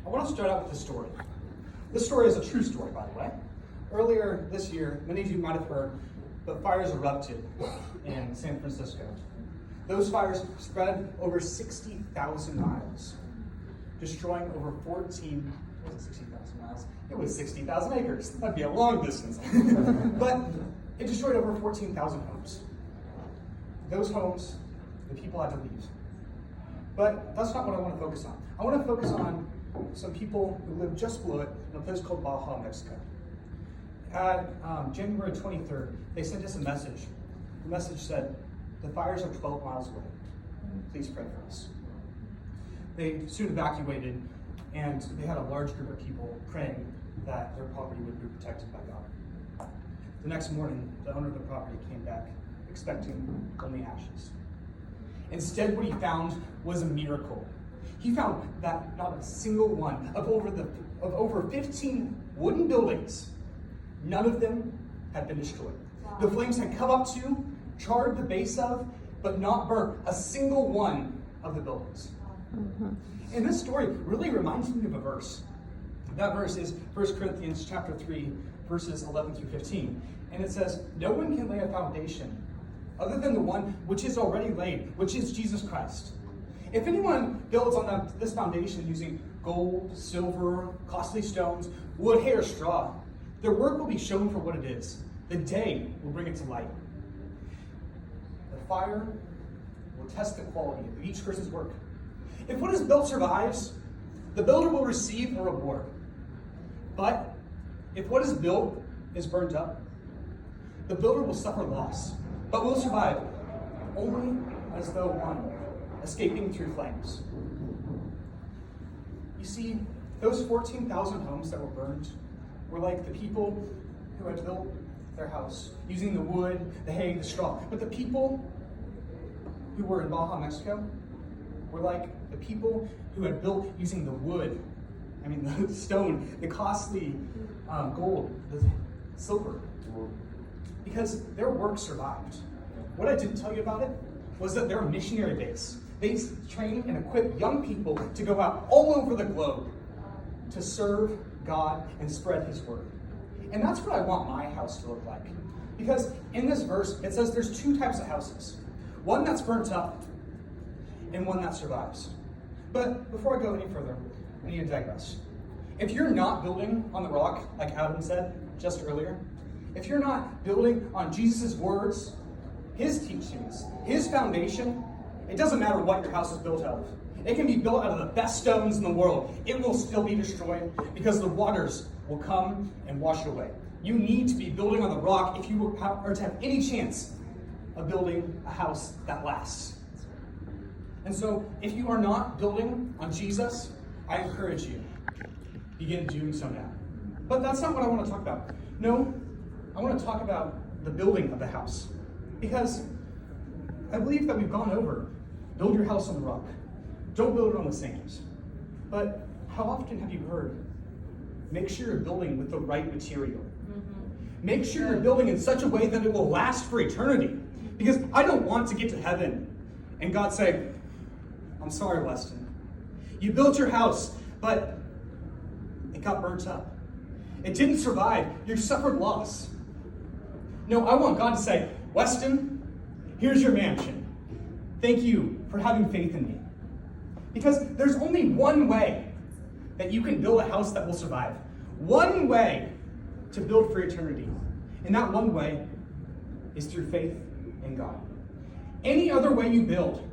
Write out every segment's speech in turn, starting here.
I want to start out with a story. This story is a true story, by the way. Earlier this year, many of you might have heard, but fires erupted in San Francisco. Those fires spread over 60,000 miles, destroying over 60,000 miles? It was 60,000 acres. That'd be a long distance. But it destroyed over 14,000 homes. Those homes, the people had to leave. But that's not what I want to focus on. I want to focus on some people who live just below it in a place called Baja, Mexico. At January 23rd, they sent us a message. The message said, "The fires are 12 miles away. Please pray for us." They soon evacuated, and they had a large group of people praying that their property would be protected by God. The next morning, the owner of the property came back expecting only ashes. Instead, what he found was a miracle. He found that not a single one of over 15 wooden buildings, none of them had been destroyed. Wow. The flames had come up to, charred the base of, but not burnt a single one of the buildings. Mm-hmm. And this story really reminds me of a verse. That verse is 1 Corinthians chapter 3, verses 11 through 15. And it says, "No one can lay a foundation other than the one which is already laid, which is Jesus Christ. If anyone builds on this foundation using gold, silver, costly stones, wood, hay, or straw, their work will be shown for what it is. The day will bring it to light. The fire will test the quality of each person's work. If what is built survives, the builder will receive a reward. But if what is built is burnt up, the builder will suffer loss, but will survive, only as though one escaping through flames." You see, those 14,000 homes that were burned were like the people who had built their house using the wood, the hay, the straw. But the people who were in Baja, Mexico, were like the people who had built using the wood, the stone, the costly gold, the silver. Because their work survived. What I didn't tell you about it was that they're a missionary base. They train and equip young people to go out all over the globe to serve God and spread His word. And that's what I want my house to look like. Because in this verse, it says there's two types of houses. One that's burnt up and one that survives. But before I go any further, I need to digress. If you're not building on the rock, like Adam said just earlier, if you're not building on Jesus' words, His teachings, His foundation, it doesn't matter what your house is built out of. It can be built out of the best stones in the world. It will still be destroyed because the waters will come and wash it away. You need to be building on the rock if you are to have any chance of building a house that lasts. And so, if you are not building on Jesus, I encourage you, begin doing so now. But that's not what I want to talk about. No, I want to talk about the building of the house. Because I believe that we've gone over, build your house on the rock. Don't build it on the sands. But how often have you heard, make sure you're building with the right material? Mm-hmm. Make sure you're building in such a way that it will last for eternity. Because I don't want to get to heaven and God say, "I'm sorry, Weston. You built your house, but it got burnt up. It didn't survive. You suffered loss." No, I want God to say, "Weston, here's your mansion. Thank you for having faith in me." Because there's only one way that you can build a house that will survive. One way to build for eternity. And that one way is through faith in God. Any other way you build,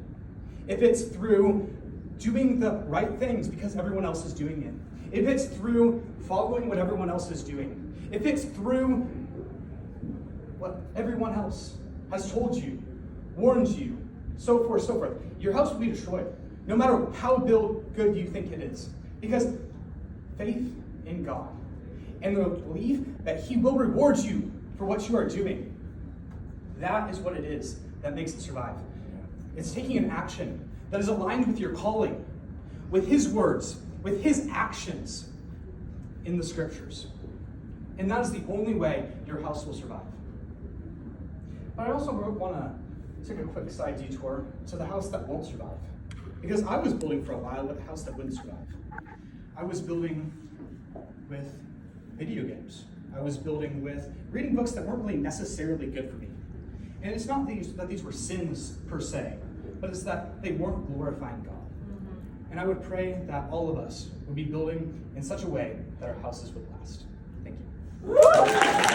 if it's through doing the right things because everyone else is doing it, if it's through following what everyone else is doing, if it's through what everyone else has told you, warned you, so forth, your house will be destroyed, no matter how good you think it is. Because faith in God and the belief that He will reward you for what you are doing, that is what it is that makes it survive. It's taking an action that is aligned with your calling, with His words, with His actions in the Scriptures. And that is the only way your house will survive. But I also want to take a quick side detour to the house that won't survive. Because I was building for a while with a house that wouldn't survive. I was building with video games. I was building with reading books that weren't really necessarily good for me. And it's not that these were sins per se, but it's that they weren't glorifying God. And I would pray that all of us would be building in such a way that our houses would last. Thank you.